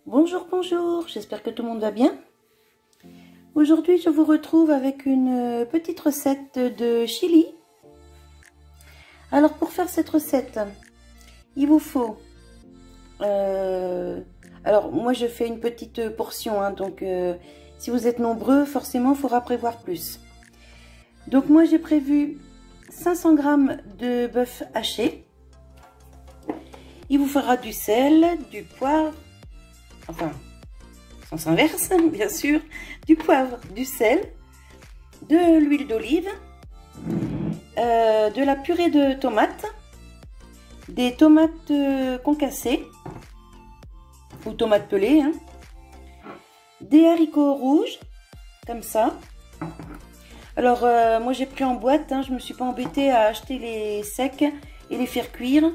Bonjour, bonjour, j'espère que tout le monde va bien. Aujourd'hui, je vous retrouve avec une petite recette de chili. Alors, pour faire cette recette, il vous faut... alors, moi, je fais une petite portion, hein, donc si vous êtes nombreux, forcément, il faudra prévoir plus. Donc, moi, j'ai prévu 500 g de bœuf haché. Il vous faudra du sel, du poivre, enfin, sens inverse, bien sûr, du poivre, du sel, de l'huile d'olive, de la purée de tomates, des tomates concassées, ou tomates pelées, hein, des haricots rouges, comme ça. Alors, moi j'ai pris en boîte, hein, je ne me suis pas embêtée à acheter les secs et les faire cuire.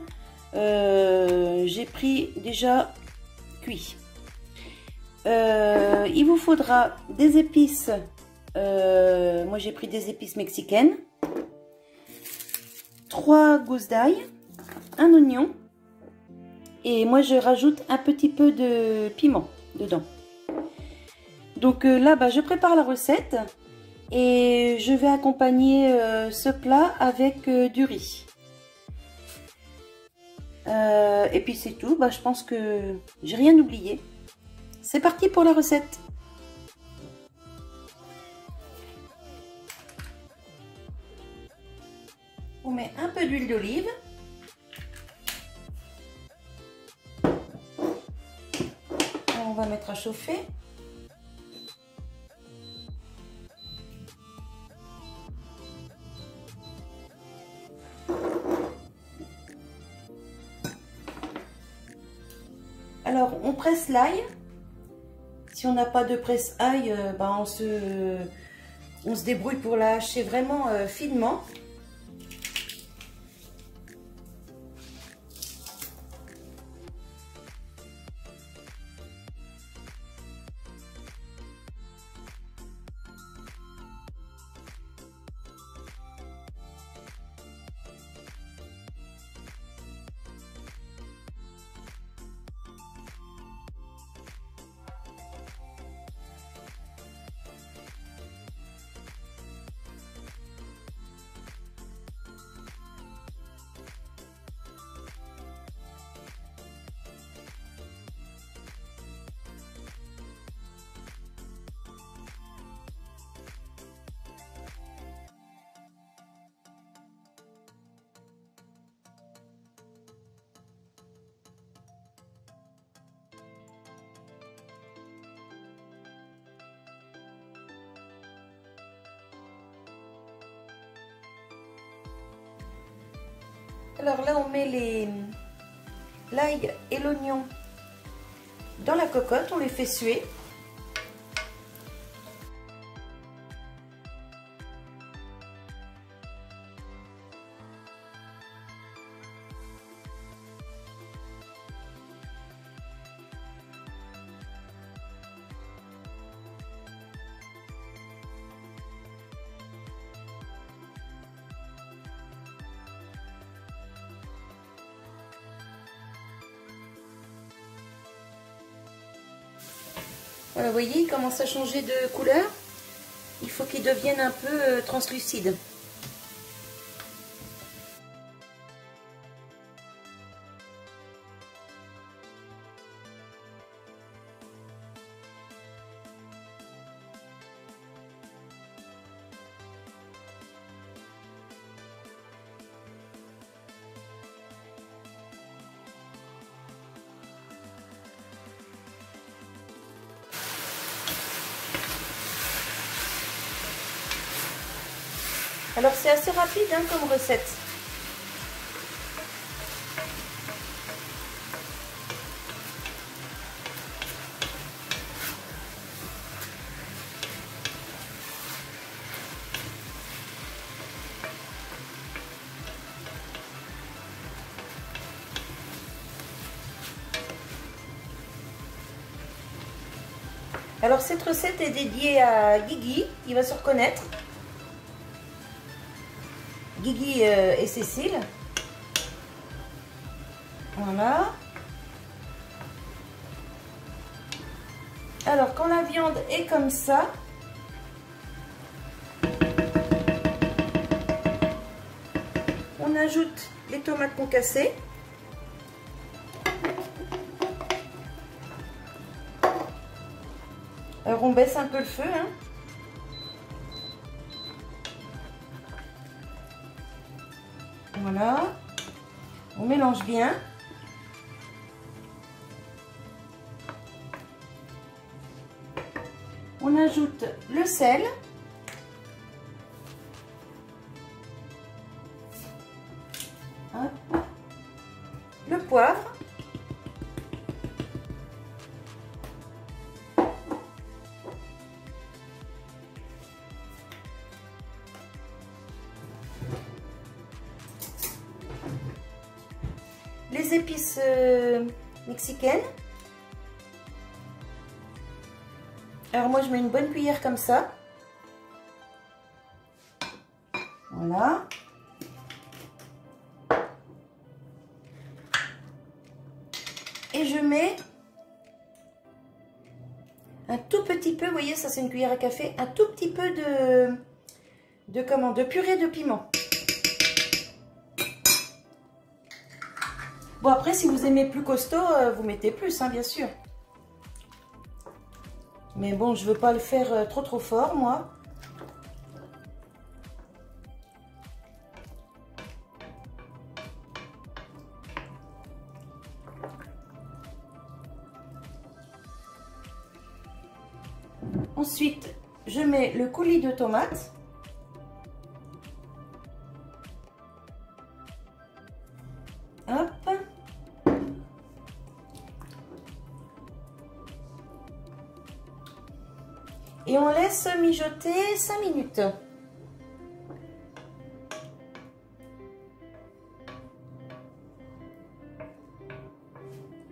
J'ai pris déjà cuit. Il vous faudra des épices. Moi j'ai pris des épices mexicaines, 3 gousses d'ail, un oignon, et moi je rajoute un petit peu de piment dedans. Donc là je prépare la recette et je vais accompagner ce plat avec du riz. Et puis c'est tout, je pense que j'ai rien oublié. C'est parti pour la recette. On met un peu d'huile d'olive. On va mettre à chauffer. Alors, on presse l'ail. Si on n'a pas de presse-ail, on se débrouille pour la hacher vraiment finement. Alors là, on met l'ail et l'oignon dans la cocotte, on les fait suer. Voilà, vous voyez, il commence à changer de couleur. Il faut qu'il devienne un peu translucide. Alors c'est assez rapide hein, comme recette. Alors cette recette est dédiée à Guigui, il va se reconnaître. Guigui et Cécile. Voilà. Alors, quand la viande est comme ça, on ajoute les tomates concassées. Alors, on baisse un peu le feu, hein. Voilà. On mélange bien. On ajoute le sel. Hop. Le poivre. Les épices mexicaines. Alors moi je mets une bonne cuillère comme ça. Voilà. Et je mets un tout petit peu, vous voyez ça c'est une cuillère à café, un tout petit peu de purée de piment. Bon après si vous aimez plus costaud, vous mettez plus hein, bien sûr. Mais bon je veux pas le faire trop fort moi. Ensuite, je mets le coulis de tomates. Hop. Et on laisse mijoter 5 minutes.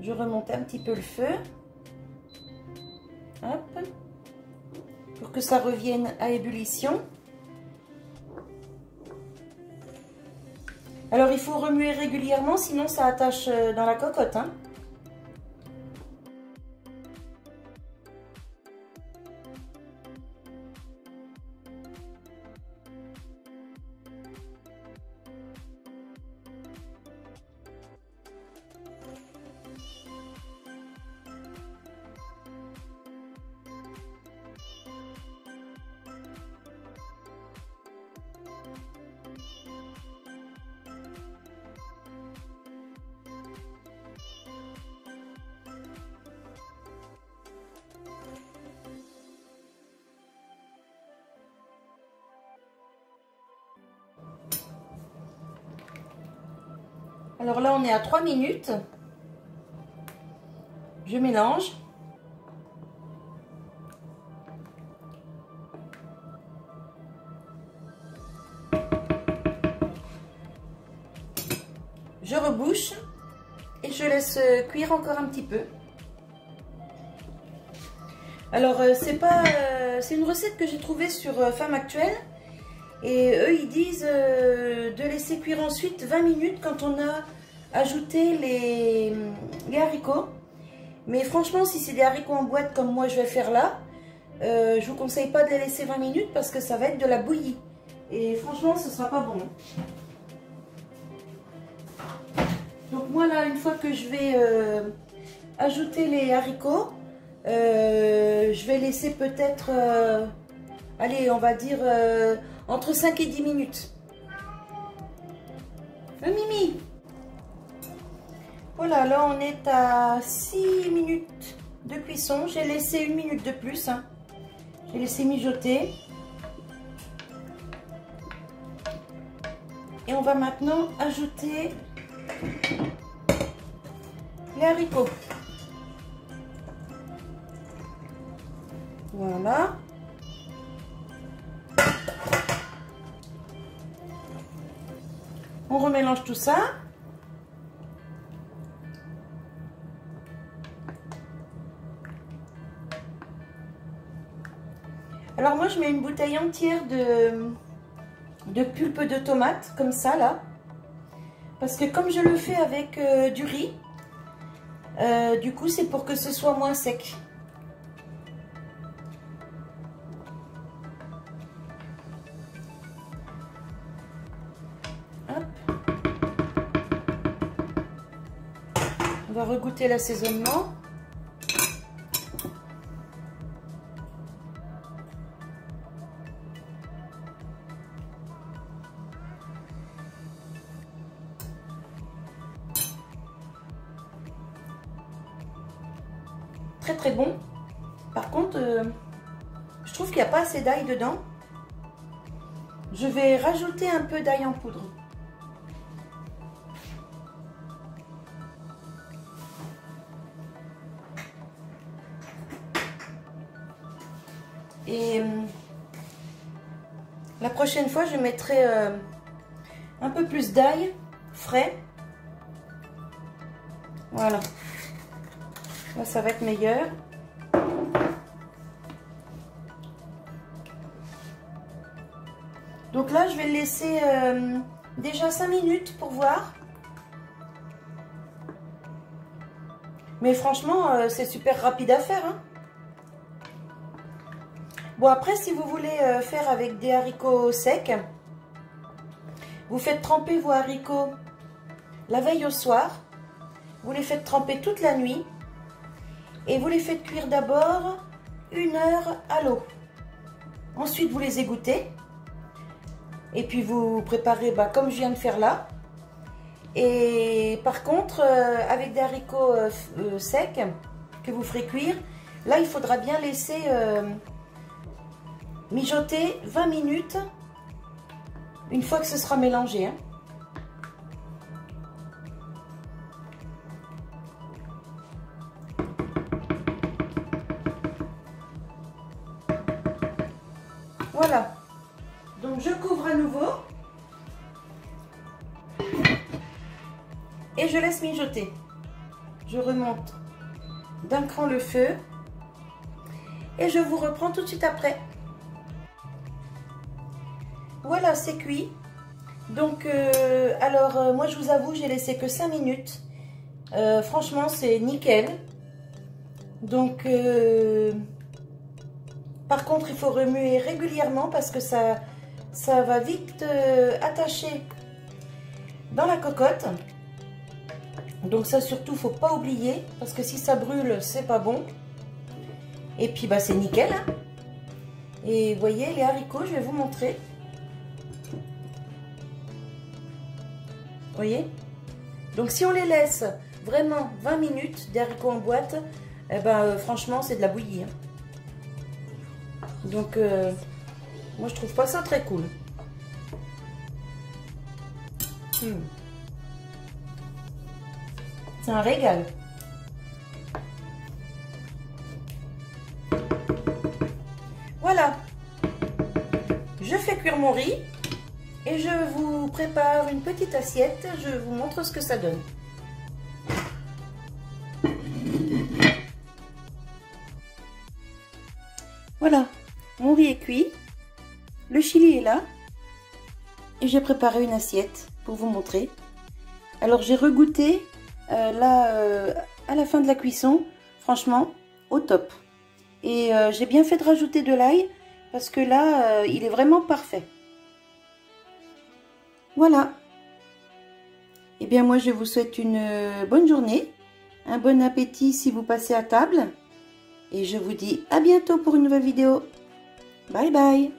Je remonte un petit peu le feu. Hop. Pour que ça revienne à ébullition. Alors il faut remuer régulièrement, sinon ça attache dans la cocotte, hein. Alors là, on est à 3 minutes. Je mélange. Je rebouche et je laisse cuire encore un petit peu. Alors, c'est une recette que j'ai trouvée sur Femme Actuelle. Et eux, ils disent de laisser cuire ensuite 20 minutes quand on a ajouté les haricots. Mais franchement, si c'est des haricots en boîte comme moi je vais faire là, je vous conseille pas de les laisser 20 minutes parce que ça va être de la bouillie. Et franchement, ce sera pas bon. Donc moi là, une fois que je vais ajouter les haricots, je vais laisser peut-être, allez, on va dire entre 5 et 10 minutes. Mimi. Voilà, là on est à 6 minutes de cuisson. J'ai laissé 1 minute de plus. Hein. J'ai laissé mijoter. Et on va maintenant ajouter les haricots. Voilà. On remélange tout ça. Alors moi je mets une bouteille entière de pulpe de tomate, comme ça là. Parce que comme je le fais avec du riz, du coup c'est pour que ce soit moins sec. Hop. On va regoûter l'assaisonnement. Très très bon. Par contre, je trouve qu'il n'y a pas assez d'ail dedans. Je vais rajouter un peu d'ail en poudre. Et la prochaine fois, je mettrai un peu plus d'ail frais. Voilà. Là, ça va être meilleur. Donc là, je vais le laisser déjà 5 minutes pour voir. Mais franchement, c'est super rapide à faire, hein. Bon, après, si vous voulez faire avec des haricots secs, vous faites tremper vos haricots la veille au soir. Vous les faites tremper toute la nuit. Et vous les faites cuire d'abord 1 heure à l'eau. Ensuite, vous les égouttez. Et puis, vous préparez comme je viens de faire là. Et par contre, avec des haricots secs que vous ferez cuire, là, il faudra bien laisser mijoter 20 minutes une fois que ce sera mélangé, hein. Voilà. Donc je couvre à nouveau et je laisse mijoter. Je remonte d'un cran le feu et je vous reprends tout de suite après. Voilà, c'est cuit. Donc, moi je vous avoue, j'ai laissé que 5 minutes. Franchement, c'est nickel. Donc, par contre, il faut remuer régulièrement parce que ça va vite attacher dans la cocotte. Donc ça, surtout, faut pas oublier parce que si ça brûle, c'est pas bon. Et puis, c'est nickel, hein. Et vous voyez, les haricots, je vais vous montrer. Vous voyez? Donc si on les laisse vraiment 20 minutes, des haricots en boîte, franchement c'est de la bouillie, hein. Donc moi je trouve pas ça très cool. C'est un régal. Voilà, je fais cuire mon riz. Et je vous prépare une petite assiette, je vous montre ce que ça donne. Voilà, mon riz est cuit, le chili est là, et j'ai préparé une assiette pour vous montrer. Alors j'ai regoûté à la fin de la cuisson, franchement, au top. Et j'ai bien fait de rajouter de l'ail, parce que là, il est vraiment parfait. Voilà. Eh bien, moi, je vous souhaite une bonne journée, un bon appétit si vous passez à table. Et je vous dis à bientôt pour une nouvelle vidéo. Bye bye.